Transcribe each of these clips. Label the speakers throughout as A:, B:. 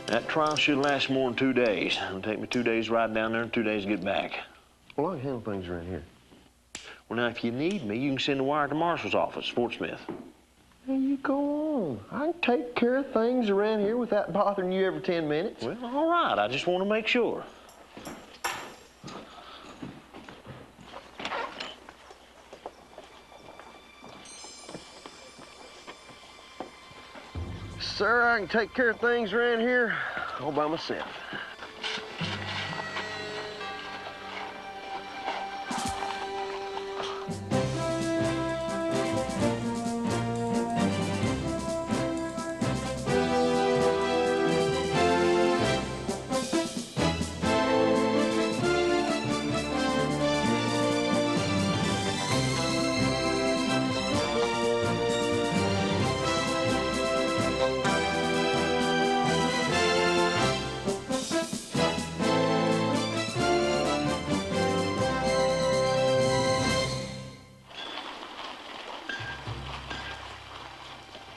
A: That trial should last more than 2 days. It'll take me 2 days to ride down there and 2 days to get back.
B: Well, I can handle things around here.
A: Well, now, if you need me, you can send a wire to the marshal's office, Fort Smith.
B: Hey, you go on. I can take care of things around here without bothering you every 10 minutes.
A: Well, all right. I just want to make sure.
B: Sir, I can take care of things around here all by myself.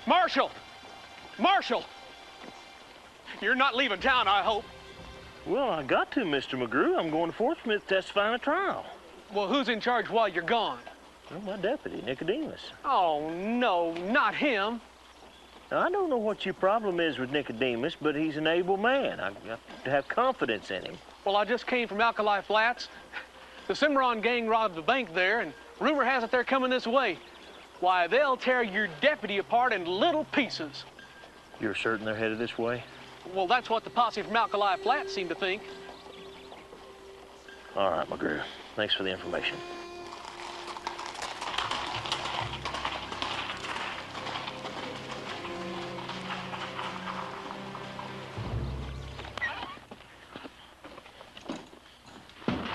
C: Marshal! Marshal! You're not leaving town, I hope.
A: Well, I got to, Mr. McGrew. I'm going to Fort Smith to testify in a trial.
C: Well, who's in charge while you're gone?
A: Well, my deputy, Nicodemus.
C: Oh, no, not him.
A: Now, I don't know what your problem is with Nicodemus, but he's an able man. I've got to have confidence in him.
C: Well, I just came from Alkali Flats. The Cimarron gang robbed the bank there, and rumor has it they're coming this way. Why, they'll tear your deputy apart in little pieces.
A: You're certain they're headed this way?
C: Well, that's what the posse from Alkali Flats seem to think.
A: All right, McGrew. Thanks for the information.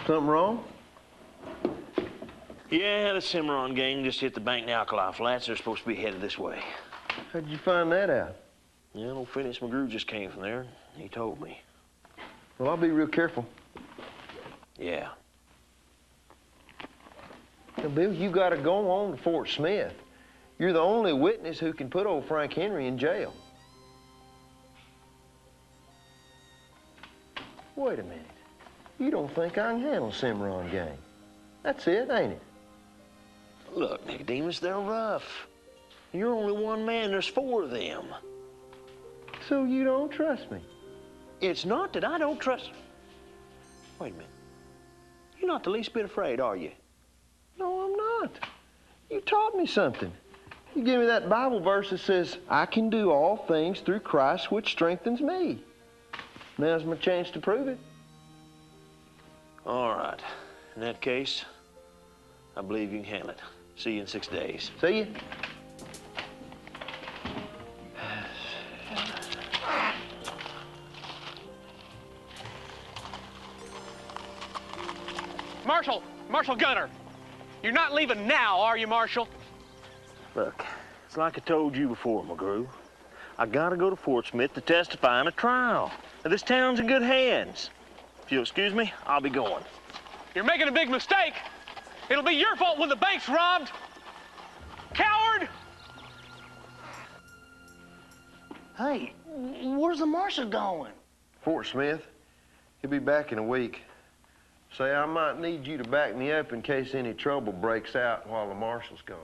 B: Something wrong?
A: Yeah, the Cimarron gang just hit the bank in Alkali Flats. They're supposed to be headed this way.
B: How'd you find that out?
A: Yeah, old Phineas McGrew just came from there. He told me.
B: Well, I'll be real careful.
A: Yeah.
B: Now, Bill, you got to go on to Fort Smith. You're the only witness who can put old Frank Henry in jail. Wait a minute. You don't think I can handle Cimarron gang? That's it, ain't it?
A: Look, Nicodemus, they're rough. You're only one man. There's 4 of them.
B: So you don't trust me?
A: It's not that I don't trust... Wait a minute. You're not the least bit afraid, are you?
B: No, I'm not. You taught me something. You gave me that Bible verse that says, I can do all things through Christ which strengthens me. Now's my chance to prove it.
A: All right. In that case, I believe you can handle it. See you in 6 days.
B: See you.
C: Marshal Gunter, you're not leaving now, are you, Marshal?
A: Look, it's like I told you before, McGrew. I gotta go to Fort Smith to testify in a trial. Now, this town's in good hands. If you'll excuse me, I'll be going.
C: You're making a big mistake. It'll be your fault when the bank's robbed. Coward!
D: Hey, where's the marshal going?
B: Fort Smith. He'll be back in a week. Say, I might need you to back me up in case any trouble breaks out while the marshal's gone.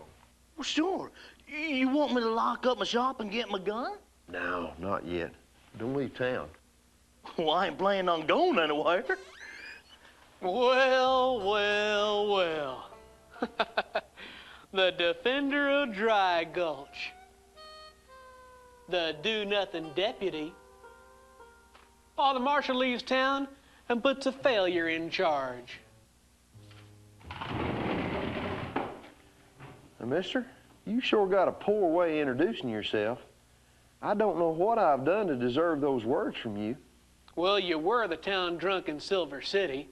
D: Well, sure. You want me to lock up my shop and get my gun?
B: No, not yet. Don't leave town.
D: Well, I ain't planning on going anywhere.
C: Well, well, well. The defender of Dry Gulch. The do-nothing deputy. Oh, the marshal leaves town and puts a failure in charge.
B: Now, mister, you sure got a poor way of introducing yourself. I don't know what I've done to deserve those words from you.
C: Well, you were the town drunk in Silver City.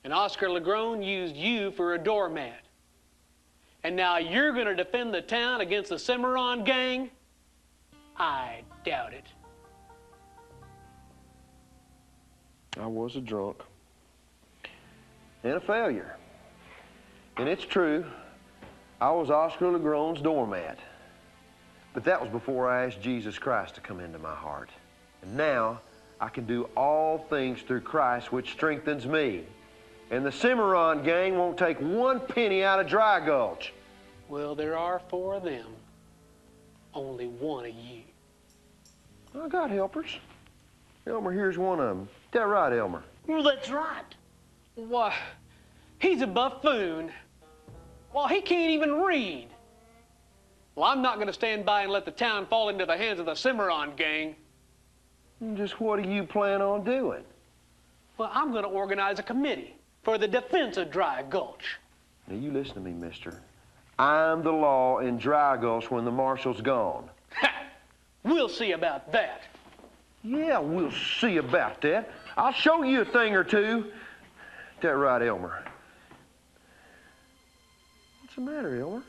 C: And Oscar Legrone used you for a doormat. And now you're going to defend the town against the Cimarron gang? I doubt it.
B: I was a drunk and a failure. And it's true, I was Oscar Legrone's doormat. But that was before I asked Jesus Christ to come into my heart. And now I can do all things through Christ, which strengthens me. And the Cimarron gang won't take 1 penny out of Dry Gulch.
C: Well, there are 4 of them. Only 1 of you.
B: I got helpers. Elmer here's one of them. Is that right, Elmer?
D: Well, that's right.
C: Why, he's a buffoon. Well, he can't even read. Well, I'm not going to stand by and let the town fall into the hands of the Cimarron gang.
B: And just what do you plan on doing?
C: Well, I'm going to organize a committee for the defense of Dry Gulch.
B: Now, you listen to me, mister. I'm the law in Dry Gulch when the marshal's gone.
C: Ha! We'll see about that.
B: Yeah, we'll see about that. I'll show you a thing or two. Is that right, Elmer? What's the matter, Elmer?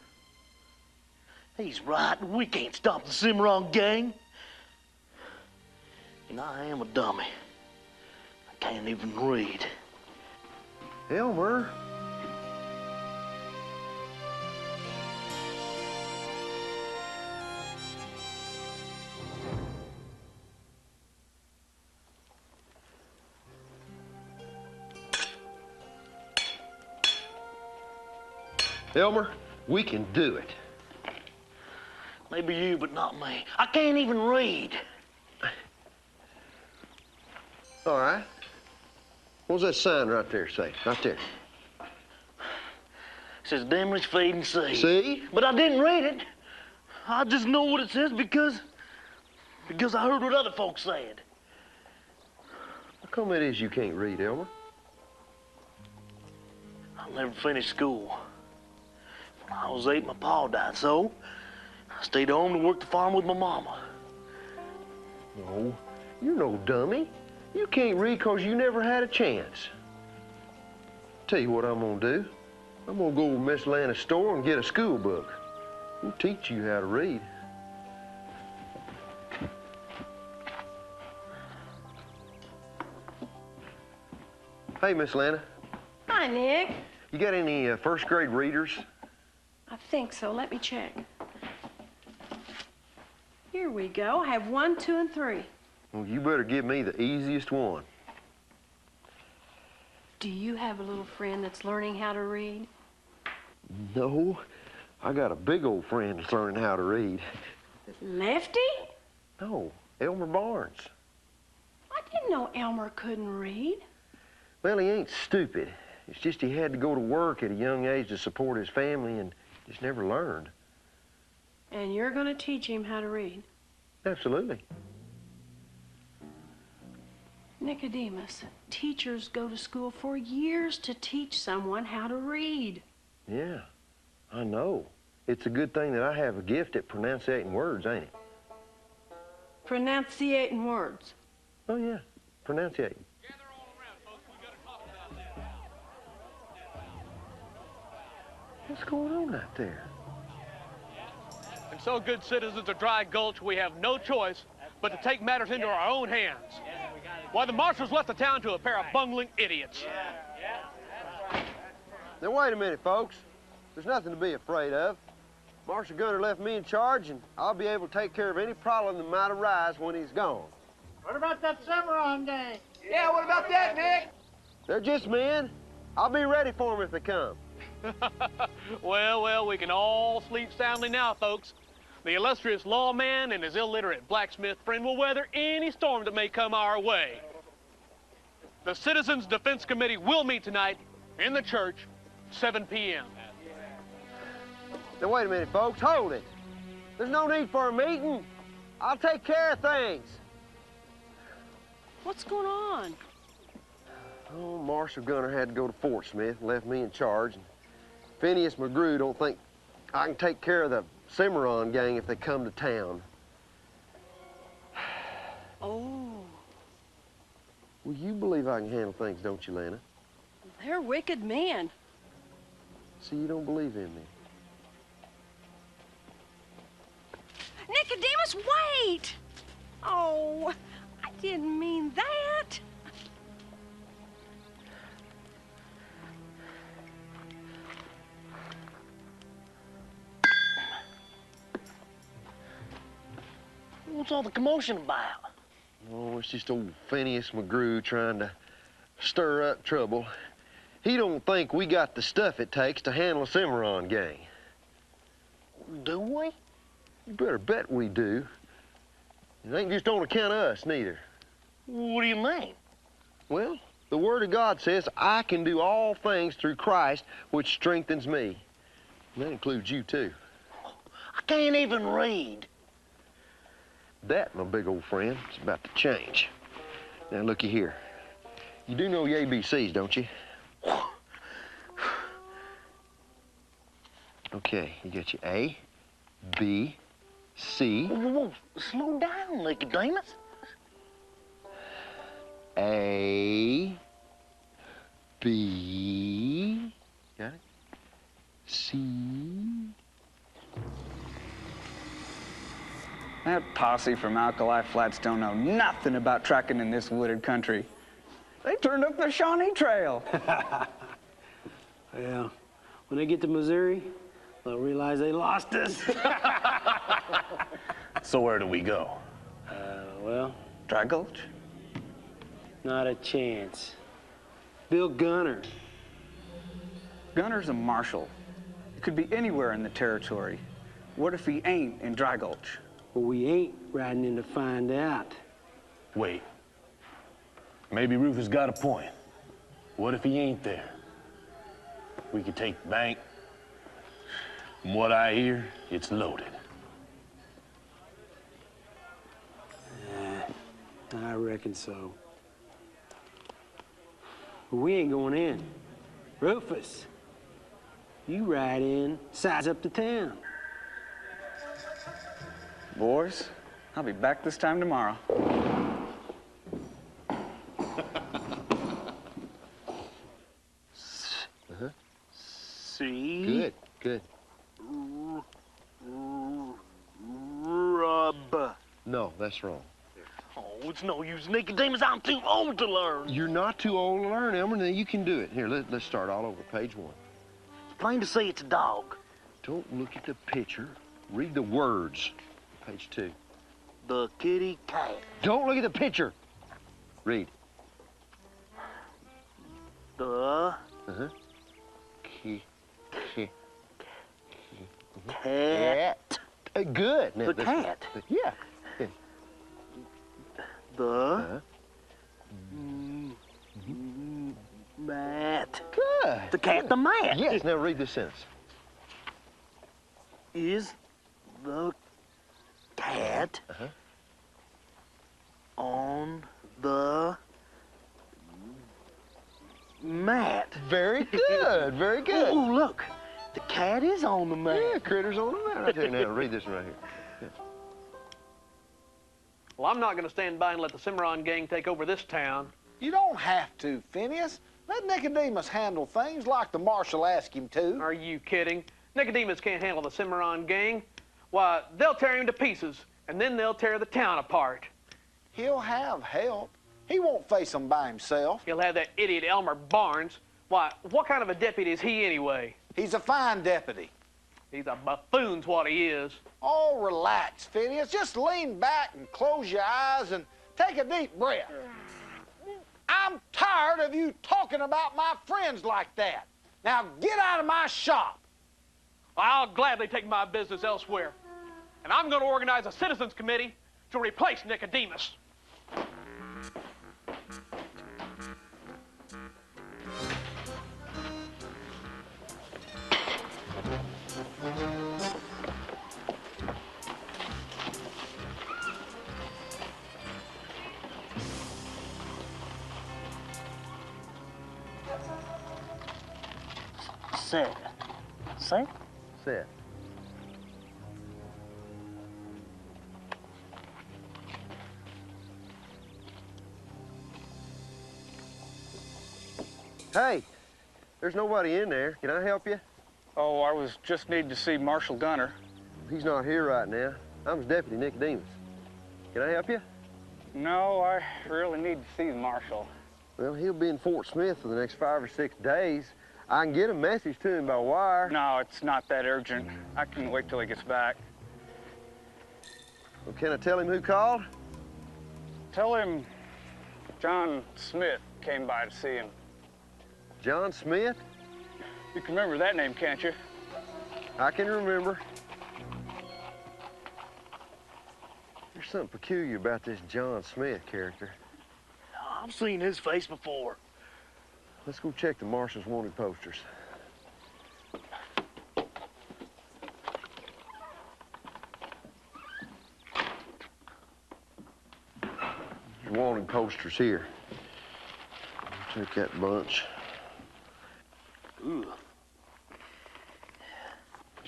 D: He's right. We can't stop the Cimarron gang. And I am a dummy. I can't even read.
B: Elmer? Elmer, we can do it.
D: Maybe you, but not me. I can't even read.
B: All right. What's that sign right there say? Right there.
D: It says Demridge Feed and Seed.
B: See?
D: But I didn't read it. I just know what it says because I heard what other folks said.
B: How come it is you can't read, Elmer?
D: I never finished school. When I was 8, my pa died, so I stayed home to work the farm with my mama.
B: No, you're no dummy. You can't read because you never had a chance. Tell you what I'm gonna do. I'm gonna go to Miss Lana's store and get a school book. We'll teach you how to read. Hey, Miss Lana.
E: Hi, Nick.
B: You got any first grade readers?
E: I think so. Let me check. Here we go. I have 1, 2, and 3.
B: Well, you better give me the easiest one.
E: Do you have a little friend that's learning how to read?
B: No, I got a big old friend that's learning how to read.
E: Lefty?
B: No, Elmer Barnes.
E: I didn't know Elmer couldn't read.
B: Well, he ain't stupid. It's just he had to go to work at a young age to support his family and just never learned.
E: And you're going to teach him how to read?
B: Absolutely.
E: Nicodemus, teachers go to school for years to teach someone how to read.
B: Yeah, I know. It's a good thing that I have a gift at pronunciating words, ain't it?
E: Pronunciating words.
B: Oh, yeah, pronunciating.
C: Gather all around, folks. We gotta talk about that.
B: What's going on out there?
C: And so, good citizens of Dry Gulch, we have no choice but to take matters into our own hands. Why, the marshals left the town to a pair of bungling idiots.
B: Now, wait a minute, folks. There's nothing to be afraid of. Marshal Gunter left me in charge, and I'll be able to take care of any problem that might arise when he's gone.
F: What about that Cimarron gang?
B: Yeah, what about that, Nick? They're just men. I'll be ready for them if they come.
C: Well, we can all sleep soundly now, folks. The illustrious lawman and his illiterate blacksmith friend will weather any storm that may come our way. The Citizens Defense Committee will meet tonight in the church, 7 p.m.
B: Now, wait a minute, folks. Hold it. There's no need for a meeting. I'll take care of things.
E: What's going on?
B: Oh, Marshal Gunter had to go to Fort Smith and left me in charge. And Phineas McGrew don't think I can take care of the Cimarron gang if they come to town.
E: Oh,
B: Well, you believe I can handle things, don't you, Lana?
E: they're wicked men.
B: See, you don't believe in me.
E: Nicodemus, wait! Oh, I didn't mean that.
D: What's all the commotion about?
B: Oh, it's just old Phineas McGrew trying to stir up trouble. He don't think we got the stuff it takes to handle a Cimarron gang.
D: Do we?
B: You better bet we do. It ain't just on account of us, neither.
D: What do you mean?
B: Well, the Word of God says, I can do all things through Christ, which strengthens me. And that includes you, too.
D: I can't even read.
B: That, my big old friend, is about to change. Now, looky here. You do know your ABCs, don't you? Okay, you got your A, B, C.
D: Whoa, slow down, Nicodemus.
B: A, B, got it? C.
G: That posse from Alkali Flats don't know nothing about trekking in this wooded country. They turned up the Shawnee Trail.
H: Well, when they get to Missouri, they'll realize they lost us.
A: So where do we go?
H: Well,
G: Dry Gulch?
H: not a chance. Bill Gunter.
G: Gunter's a marshal. He could be anywhere in the territory. What if he ain't in Dry Gulch?
H: Well, we ain't riding in to find out.
A: Wait. Maybe Rufus got a point. What if he ain't there? We could take the bank. From what I hear, it's loaded.
H: I reckon so. But we ain't going in. Rufus, you ride in, size up the town.
G: Boys, I'll be back this time tomorrow.
D: See?
B: Good, good.
D: Rub.
B: No, that's wrong.
D: Oh, it's no use, Nicodemus. I'm too old to learn.
B: You're not too old to learn, Elmer. Now you can do it. Here, let's start all over. Page 1.
D: It's plain to say it's a dog.
B: Don't look at the picture. Read the words. Page 2.
D: The kitty cat.
B: Don't look at the picture. Read.
D: The
B: Uh-huh.
D: cat.
B: Good. Now,
D: The
B: that's-
D: cat.
B: Yeah.
D: The mat.
B: Good.
D: The cat, the mat.
B: Yes. Now read this sentence.
D: Is the cat
B: Uh-huh.
D: on the mat?
B: Very good. Very good.
D: Oh, look. The cat is on the mat.
B: Yeah, critters on the mat right there. Now read this one right here.
C: Well, I'm not going to stand by and let the Cimarron gang take over this town.
F: You don't have to, Phineas. Let Nicodemus handle things like the marshal asked him to.
C: Are you kidding? Nicodemus can't handle the Cimarron gang. Why, they'll tear him to pieces, and then they'll tear the town apart.
F: He'll have help. He won't face them by himself.
C: He'll have that idiot Elmer Barnes. Why, what kind of a deputy is he anyway?
F: He's a fine deputy.
C: He's a buffoon's what he is.
F: Oh, relax, Phineas. Just lean back and close your eyes and take a deep breath. I'm tired of you talking about my friends like that. Now get out of my shop.
C: I'll gladly take my business elsewhere. And I'm going to organize a citizens committee to replace Nicodemus.
D: Set. Set?
B: Set. Hey, there's nobody in there. Can I help you?
G: Oh, I was just needing to see Marshal Gunter.
B: He's not here right now. I'm his deputy, Nicodemus. Can I help you?
G: No, I really need to see the Marshal.
B: Well, he'll be in Fort Smith for the next 5 or 6 days. I can get a message to him by wire.
G: No, it's not that urgent. I can wait till he gets back.
B: Well, can I tell him who called?
G: Tell him John Smith came by to see him.
B: John Smith?
G: You can remember that name, can't you?
B: I can remember. There's something peculiar about this John Smith character.
D: I've seen his face before.
B: Let's go check the marshal's wanted posters. There's wanted posters here. Check that bunch.
D: Ooh.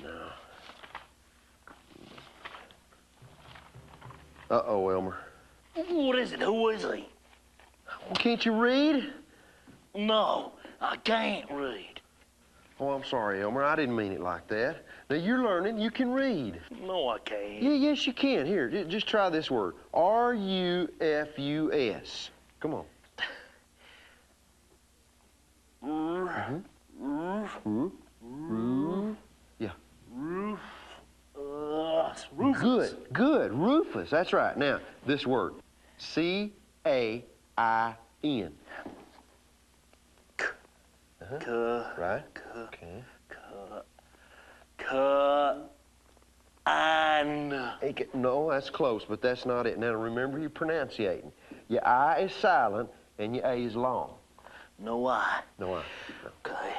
B: No. Uh-oh, Elmer.
D: What is it? Who is he?
B: Well, can't you read?
D: No, I can't read.
B: Oh, I'm sorry, Elmer. I didn't mean it like that. Now, you're learning. You can read.
D: No, I can't.
B: Yeah, yes, you can. Here, just try this word. R-U-F-U-S. Come on. Yeah.
D: Roof. It's Rufus.
B: Good, good. Rufus. That's right. Now, this word. C-A-I-N. Right? Okay. No, that's close, but that's not it. Now, remember you're pronunciating. Your I is silent and your A is long.
D: No I.
B: No I.
D: Okay.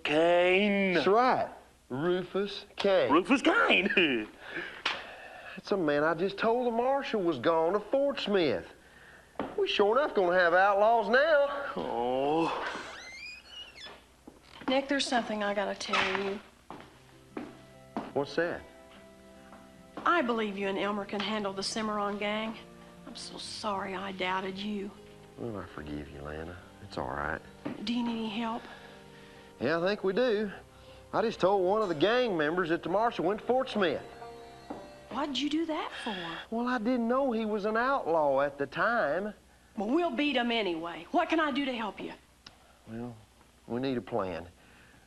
D: Kane.
B: That's right. Rufus Kane.
D: Rufus Kane.
B: That's a man I just told the marshal was gone to Fort Smith. We sure enough gonna have outlaws now.
D: Oh.
E: Nick, there's something I gotta tell you.
B: What's that?
E: I believe you and Elmer can handle the Cimarron gang. I'm so sorry I doubted you.
B: Well, I forgive you, Lana. It's all right.
E: Do you need any help?
B: Yeah, I think we do. I just told one of the gang members that the marshal went to Fort Smith.
E: What'd you do that for?
B: Well, I didn't know he was an outlaw at the time.
E: Well, we'll beat him anyway. What can I do to help you?
B: Well, we need a plan.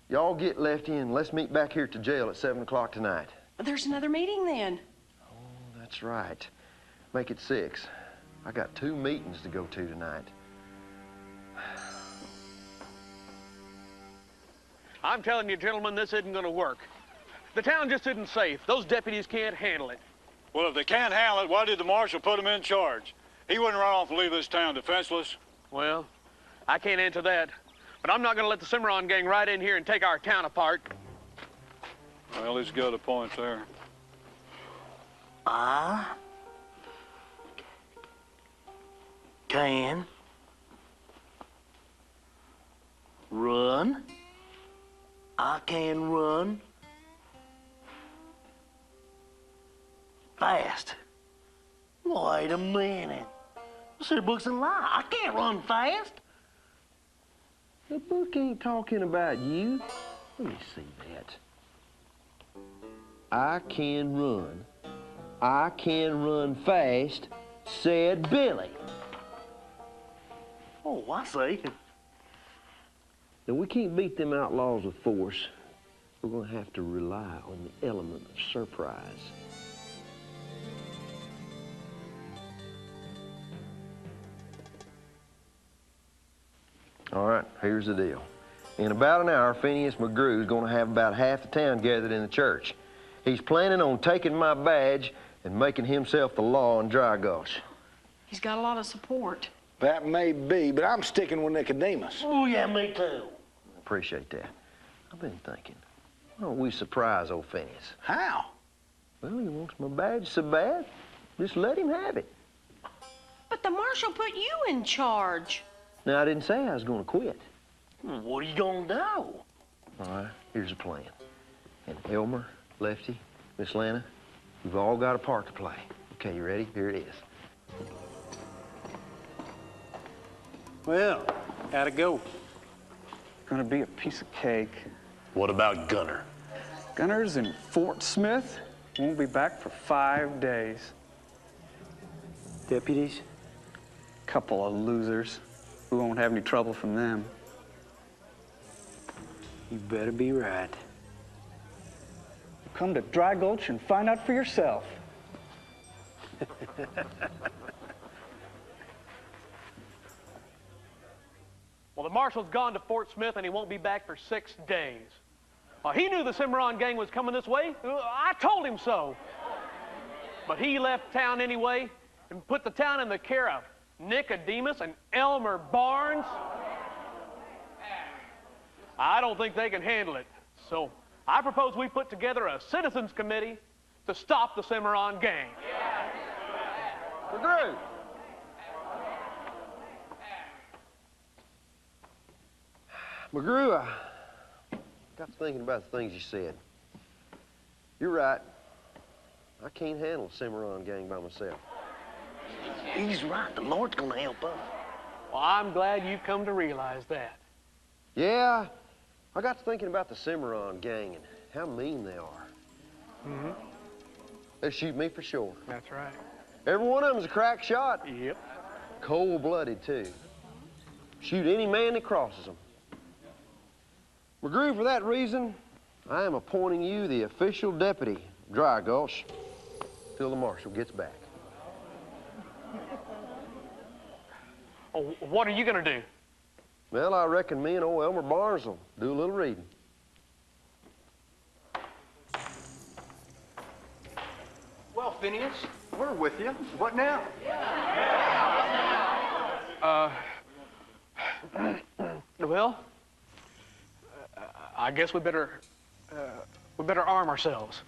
B: Y'all get Lefty and let's meet back here at the jail at 7 o'clock tonight.
E: There's another meeting then.
B: Oh, that's right. Make it 6. I got 2 meetings to go to tonight.
C: I'm telling you, gentlemen, this isn't going to work. The town just isn't safe. Those deputies can't handle it.
I: Well, if they can't handle it, why did the marshal put them in charge? He wouldn't run off and leave this town defenseless.
C: Well, I can't answer that. But I'm not going to let the Cimarron gang ride in here and take our town apart.
I: Well, he's got a point there.
D: I can run. I can run fast. Wait a minute. This here book's a lie. I can't run fast.
B: The book ain't talking about you. Let me see that. I can run. I can run fast, said Billy.
D: Oh, I see.
B: Now, we can't beat them outlaws with force. We're going to have to rely on the element of surprise. All right, here's the deal. In about an hour, Phineas McGrew is going to have about half the town gathered in the church. He's planning on taking my badge and making himself the law in Dry Gulch.
E: He's got a lot of support.
F: That may be, but I'm sticking with Nicodemus.
D: Oh, yeah, me too.
B: Appreciate that. I've been thinking, why don't we surprise old Phineas?
F: How?
B: Well, he wants my badge so bad, just let him have it.
E: But the marshal put you in charge.
B: Now, I didn't say I was going to quit.
D: What are you gonna do?
B: All right, here's the plan. And Elmer, Lefty, Miss Lana, we've all got a part to play. Okay, you ready? Here it is.
H: Well, how'd it go?
G: Gonna be a piece of cake.
A: What about Gunter?
G: Gunner's in Fort Smith. Won't be back for 5 days.
H: Deputies?
G: Couple of losers. We won't have any trouble from them.
H: You better be right.
G: Come to Dry Gulch and find out for yourself.
C: Well, the marshal's gone to Fort Smith, and he won't be back for 6 days. Well, he knew the Cimarron gang was coming this way. I told him so. But he left town anyway and put the town in the care of Nicodemus and Elmer Barnes. I don't think they can handle it. So I propose we put together a citizens committee to stop the Cimarron gang.
B: McGrew. McGrew, I got to thinking about the things you said. You're right. I can't handle the Cimarron gang by myself.
D: He's right. The Lord's gonna help us.
C: Well, I'm glad you've come to realize that.
B: Yeah, I got to thinking about the Cimarron gang and how mean they are.
C: Mm-hmm.
B: They'll shoot me for sure.
C: That's right.
B: Every one of them's a crack shot.
C: Yep.
B: Cold-blooded, too. Shoot any man that crosses them. McGrew, for that reason, I am appointing you the official deputy, Dry Gulch, till the marshal gets back.
C: Oh, what are you gonna do?
B: Well, I reckon me and old Elmer Barnes will do a little reading.
J: Well, Phineas, we're with you. What now?
C: Well, I guess we better arm ourselves.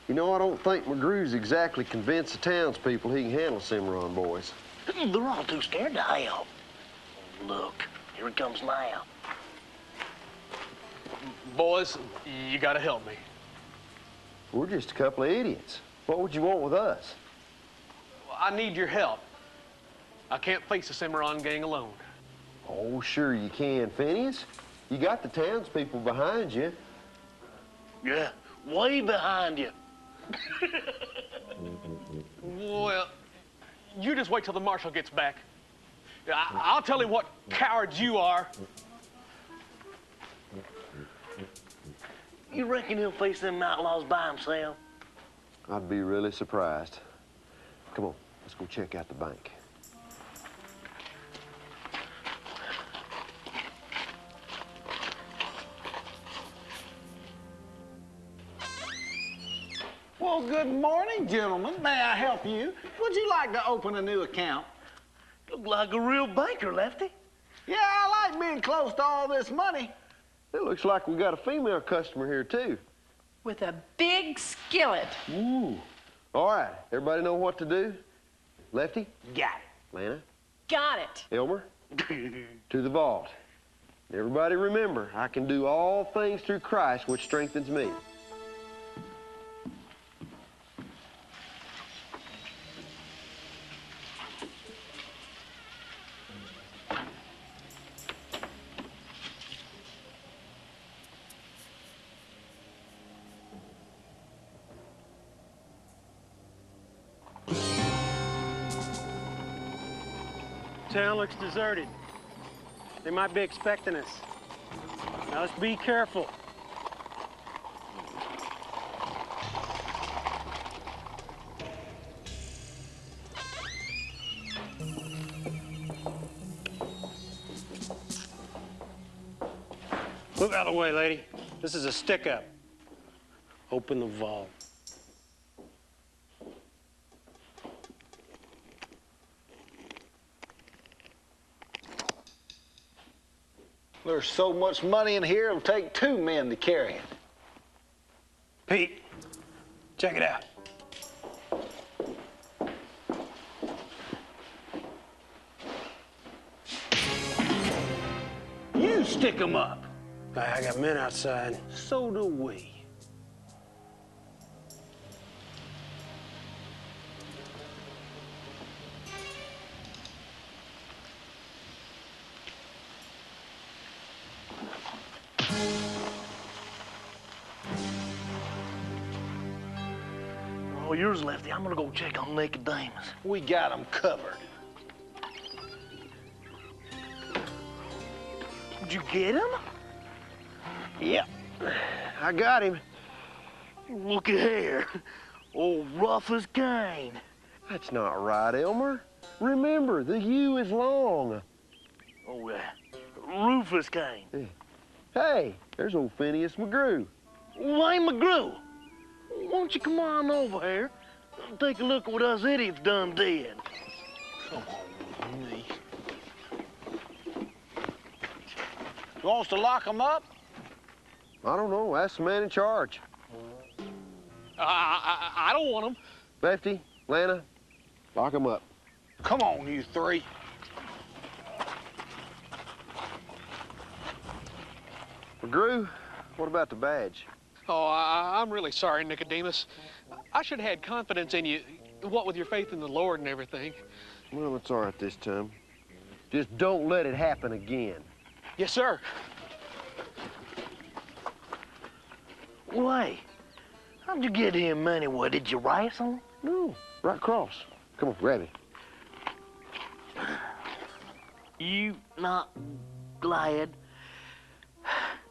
B: You know, I don't think McGrew's exactly convinced the townspeople he can handle Cimarron boys.
D: They're all too scared to help. Look, here it comes now.
C: Boys, you gotta help me.
B: We're just a couple of idiots. What would you want with us?
C: I need your help. I can't face the Cimarron gang alone.
B: Oh, sure you can, Phineas. You got the townspeople behind you.
D: Yeah, way behind you.
C: Well, you just wait till the marshal gets back. I'll tell him what cowards you are.
D: You reckon he'll face them outlaws by himself?
B: I'd be really surprised. Come on, let's go check out the bank.
F: Well, good morning, gentlemen. May I help you? Would you like to open a new account?
D: Look like a real banker, Lefty.
F: Yeah, I like being close to all this money.
B: It looks like we got a female customer here, too.
E: With a big skillet.
B: Ooh. All right, everybody know what to do? Lefty?
F: Got it.
B: Lana?
E: Got it.
B: Elmer? To the vault. Everybody remember, I can do all things through Christ, which strengthens me.
H: Town looks deserted. They might be expecting us. Now let's be careful. Move out of the way, lady. This is a stick-up. Open the vault.
F: There's so much money in here, it'll take 2 men to carry it.
H: Pete, check it out.
F: You stick 'em up.
H: I got men outside.
F: So do we.
D: All yours, Lefty. I'm gonna go check on Nicodemus.
F: We got 'em covered.
D: Did you get him?
B: Yep, I got him.
D: Look at here. Old Rufus Kane.
B: That's not right, Elmer. Remember, the U is long.
D: Oh, Rufus Kane.
B: Hey, there's old Phineas McGrew.
D: Wayne McGrew. Why don't you come on over here and take a look at what us idiots done did? Come on with me.
F: You want us to lock them up?
B: I don't know, ask the man in charge.
C: I don't want them.
B: Lefty, Lana, lock them up.
F: Come on, you three.
B: McGrew, what about the badge?
C: Oh, I'm really sorry, Nicodemus. I should have had confidence in you, what with your faith in the Lord and everything.
B: Well, it's all right this time. Just don't let it happen again.
C: Yes, sir.
D: Wait, how'd you get him anyway? Did you wrestle him?
B: No, right across. Come on, grab it.
D: You not glad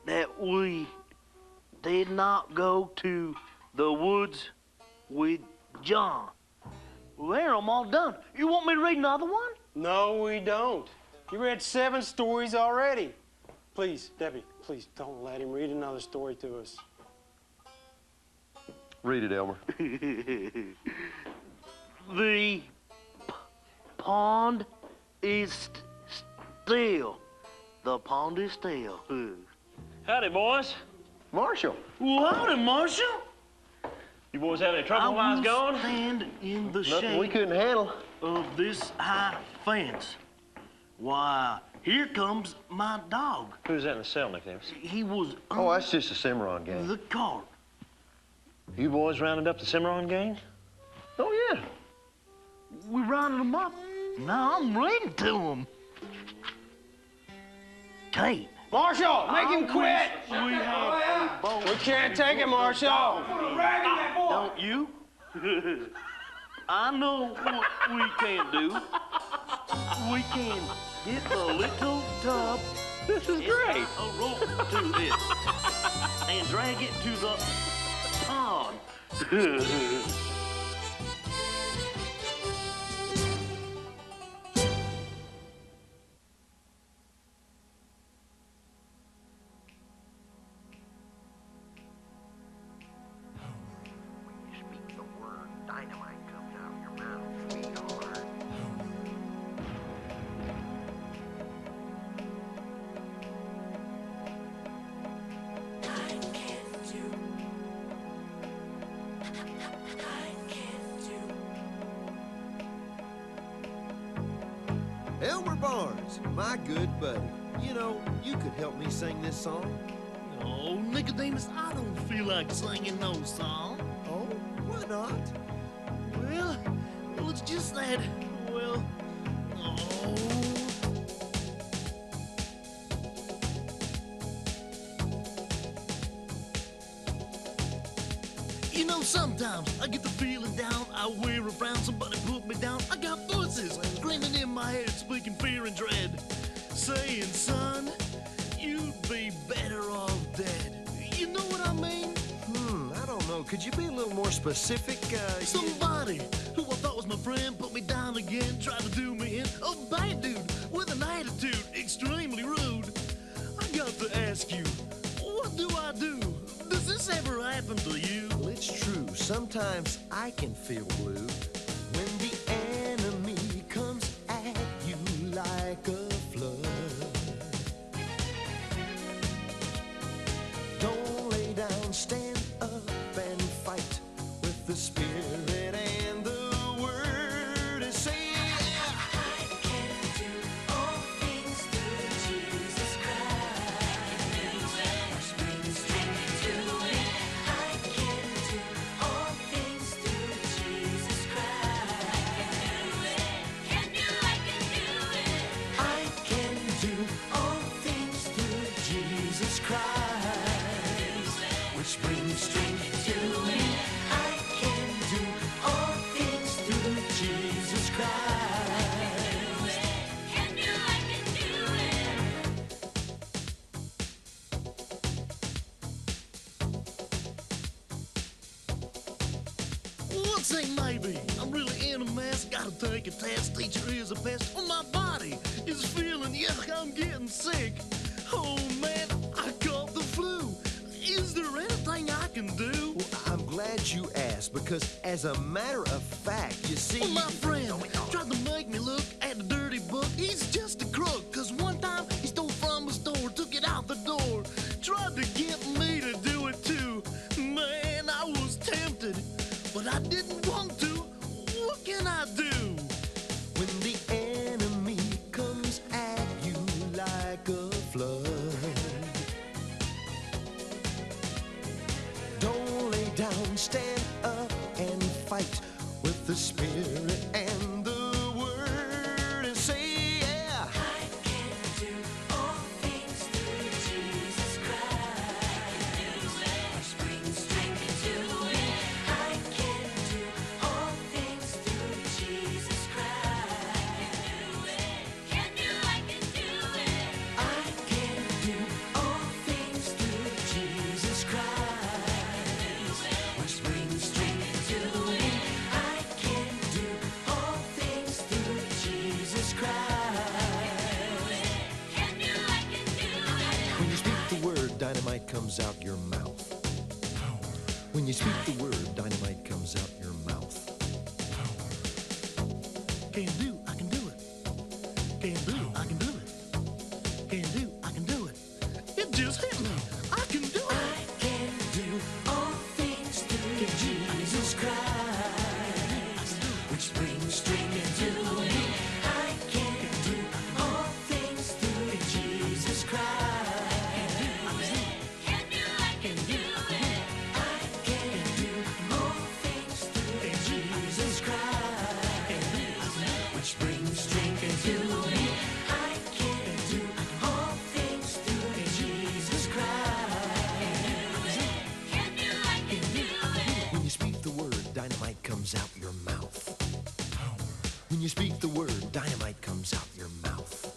D: that we did not go to the woods with John? Well, there, I'm all done. You want me to read another one?
H: No, we don't. You read 7 stories already. Please, Debbie, please don't let him read another story to us.
B: Read it, Elmer.
D: The pond is still. The pond is still.
K: Howdy, boys.
B: Marshall.
D: Well, howdy, Marshall.
K: You boys having any trouble while I was gone?
D: Stand in the
B: Nothing
D: shade
B: we couldn't handle.
D: of this high fence. Why, here comes my dog.
K: Who's that in the cell, Nicodemus?
D: He was
B: Oh, that's just a Cimarron game.
D: the cart.
K: You boys rounded up the Cimarron gang?
B: Oh, yeah.
D: We rounded him up. Now I'm reading to him. Kate.
H: Marshall, make him quit!
D: We had a boat.
H: We can't take it, Marshall.
D: Don't you? I know what we can do. We can get the little tub.
K: This is great.
D: A rope to it and drag it to the pond.
B: Speak the word, dynamite comes out of your mouth, sweetheart.
L: Elmer Barnes, my good buddy. You know, you could help me sing this song.
D: Oh, Nicodemus, I don't feel like singing no song.
L: Oh, why not?
D: Well, it's just that, well, oh. You know, sometimes I get the feeling down, I wear a frown, somebody put me down. I got voices screaming in my head, speaking fear and dread, saying, son, you'd be better off dead. You know what I mean?
L: I don't know. Could you be a little more specific?
D: Somebody who I thought was my friend put me down again, tried to do me in. A bad dude with an attitude, extremely rude. I got to ask you, what do I do? Does this ever happen to you?
L: Well, it's true. Sometimes I can feel blue when the enemy comes at you like a flood. Don't lay down, stand up and fight with the spirit and the word and say,
M: I can do all things through Jesus Christ. Bring the strength to it. I can do all things through Jesus Christ.
L: Let's say maybe. I'm really in a mess. Gotta take a test. Teacher is a pest. Oh, my body is feeling, yuck, I'm getting sick. Oh, man, I caught the flu. Is there anything I can do?
N: Well, I'm glad you asked, because as a matter of fact, you see...
L: Well, my friend tried to make me look at the dirty book. He's just a crook, because one time he stole from a store, took it out the door, tried to get me to do it too. Man, I was tempted, but I didn't want to. What can I do?
N: When the enemy comes at you like a flood, don't lay down, stand up and fight with the Spirit and the Word, and say, yeah.
M: I can do all things through Jesus Christ. Which brings strength into it. I can do all things through Jesus Christ. Can do, I can do it. I can do all things through Jesus Christ. Which brings strength into it. I can do all things through Jesus Christ. Can do, I can do it.
N: When you speak the word, dynamite comes out your mouth. When you speak the word, dynamite comes out your mouth.
L: Can do, I can do it. Can do, I can do it. Can do, I can do it. It just hit me. I can do it.
M: I can do all things through Jesus Christ, which brings strength into me. I can do all things through Jesus Christ. Can do, I can do it. I can do all things through Jesus Christ, which brings strength into me. I can do all things through Jesus Christ. Can do, I can do it.
N: When you speak the word, dynamite comes out your mouth. When you speak the word, dynamite comes out your mouth.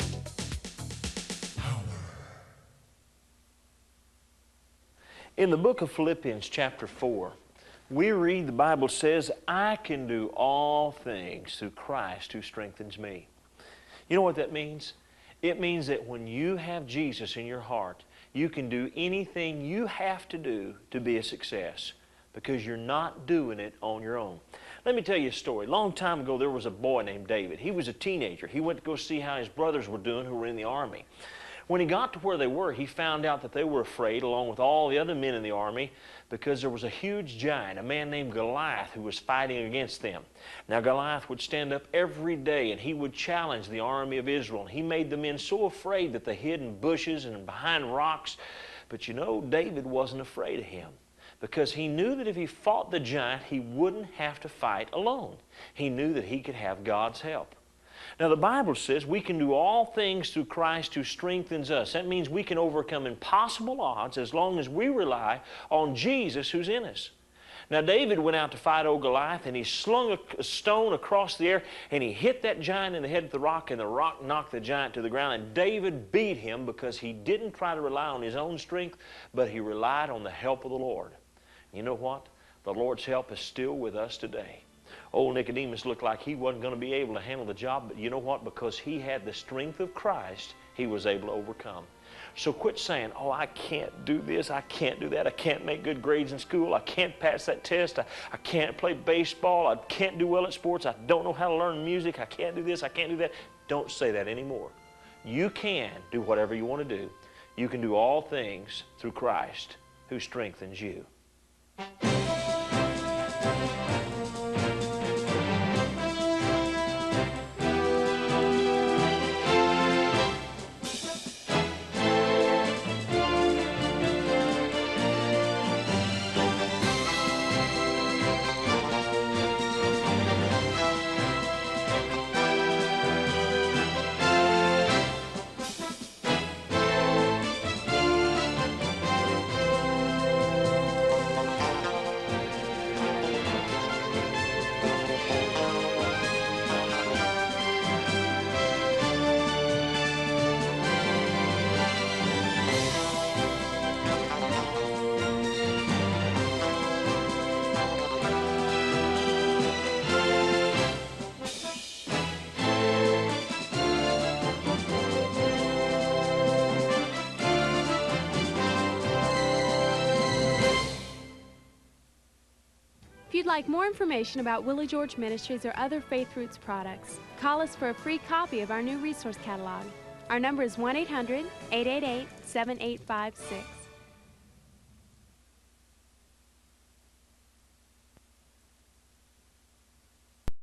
K: In the book of Philippians chapter 4, we read the Bible says, I can do all things through Christ who strengthens me. You know what that means? It means that when you have Jesus in your heart, you can do anything you have to do to be a success, because you're not doing it on your own. Let me tell you a story. A long time ago, there was a boy named David. He was a teenager. He went to go see how his brothers were doing who were in the army. When he got to where they were, he found out that they were afraid, along with all the other men in the army, because there was a huge giant, a man named Goliath, who was fighting against them. Now, Goliath would stand up every day, and he would challenge the army of Israel. And he made the men so afraid that they hid in bushes and behind rocks. But you know, David wasn't afraid of him, because he knew that if he fought the giant, he wouldn't have to fight alone. He knew that he could have God's help. Now, the Bible says we can do all things through Christ who strengthens us. That means we can overcome impossible odds as long as we rely on Jesus who's in us. Now, David went out to fight old Goliath, and he slung a stone across the air, and he hit that giant in the head with the rock, and the rock knocked the giant to the ground. And David beat him because he didn't try to rely on his own strength, but he relied on the help of the Lord. You know what? The Lord's help is still with us today. Old Nicodemus looked like he wasn't going to be able to handle the job, but you know what? Because he had the strength of Christ, he was able to overcome. So quit saying, oh, I can't do this, I can't do that, I can't make good grades in school, I can't pass that test, I can't play baseball, I can't do well at sports, I don't know how to learn music, I can't do this, I can't do that. Don't say that anymore. You can do whatever you want to do. You can do all things through Christ who strengthens you.
O: like more information about Willie George Ministries or other Faith Roots products, call us for a free copy of our new resource catalog. Our number is 1-800-888-7856.